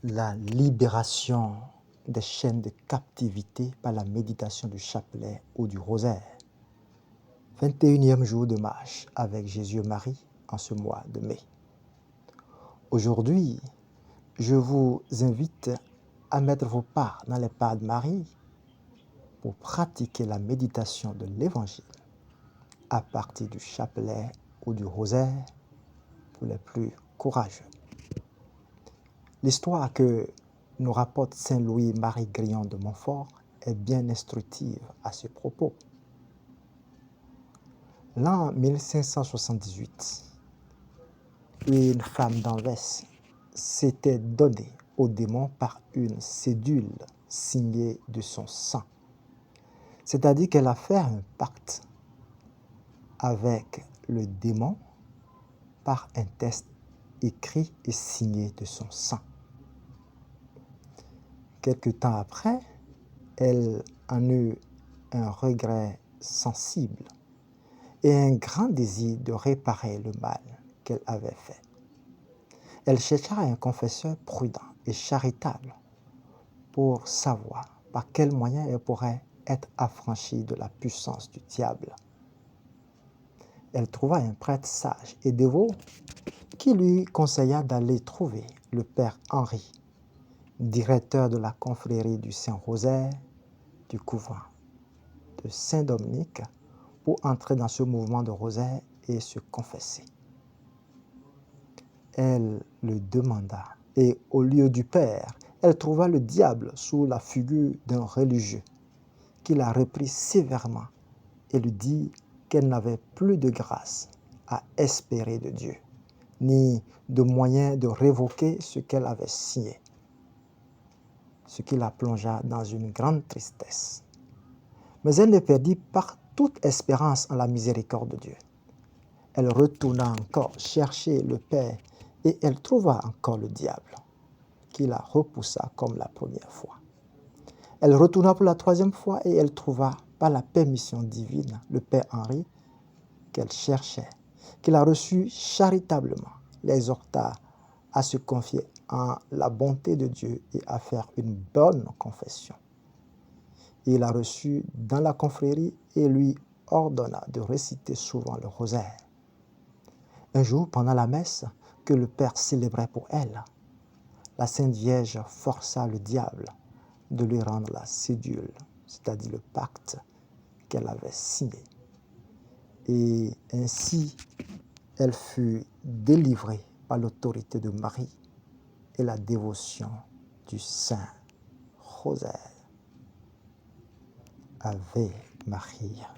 la libération des chaînes de captivité par la méditation du chapelet ou du rosaire. 21e jour de marche avec Jésus et Marie en ce mois de mai. Aujourd'hui, je vous invite à mettre vos pas dans les pas de Marie pour pratiquer la méditation de l'Évangile à partir du chapelet ou du rosaire pour les plus courageux. L'histoire que nous rapporte Saint Louis-Marie Grillon de Montfort est bien instructive à ce propos. L'an 1578, une femme d'Anvers s'était donnée au démon par une cédule signée de son sang. C'est-à-dire qu'elle a fait un pacte avec le démon par un texte écrit et signé de son sang. Quelque temps après, elle en eut un regret sensible et un grand désir de réparer le mal qu'elle avait fait. Elle chercha un confesseur prudent et charitable pour savoir par quel moyen elle pourrait être affranchie de la puissance du diable. Elle trouva un prêtre sage et dévot qui lui conseilla d'aller trouver le père Henri, directeur de la confrérie du Saint-Rosaire du couvent de Saint-Dominique, pour entrer dans ce mouvement de rosaire et se confesser. Elle le demanda et au lieu du père, elle trouva le diable sous la figure d'un religieux qui la reprit sévèrement et lui dit qu'elle n'avait plus de grâce à espérer de Dieu, ni de moyen de révoquer ce qu'elle avait signé, ce qui la plongea dans une grande tristesse. Mais elle ne perdit pas toute espérance en la miséricorde de Dieu. Elle retourna encore chercher le Père et elle trouva encore le diable, qui la repoussa comme la première fois. Elle retourna pour la troisième fois et elle trouva, par la permission divine, le Père Henri qu'elle cherchait, qui la reçut charitablement, l'exhorta à se confier en la bonté de Dieu et à faire une bonne confession. Il la reçut dans la confrérie et lui ordonna de réciter souvent le rosaire. Un jour, pendant la messe que le Père célébrait pour elle, la Sainte Vierge força le diable de lui rendre la cédule, c'est-à-dire le pacte qu'elle avait signé. Et ainsi, elle fut délivrée par l'autorité de Marie et la dévotion du Saint Rosaire. Ave Maria.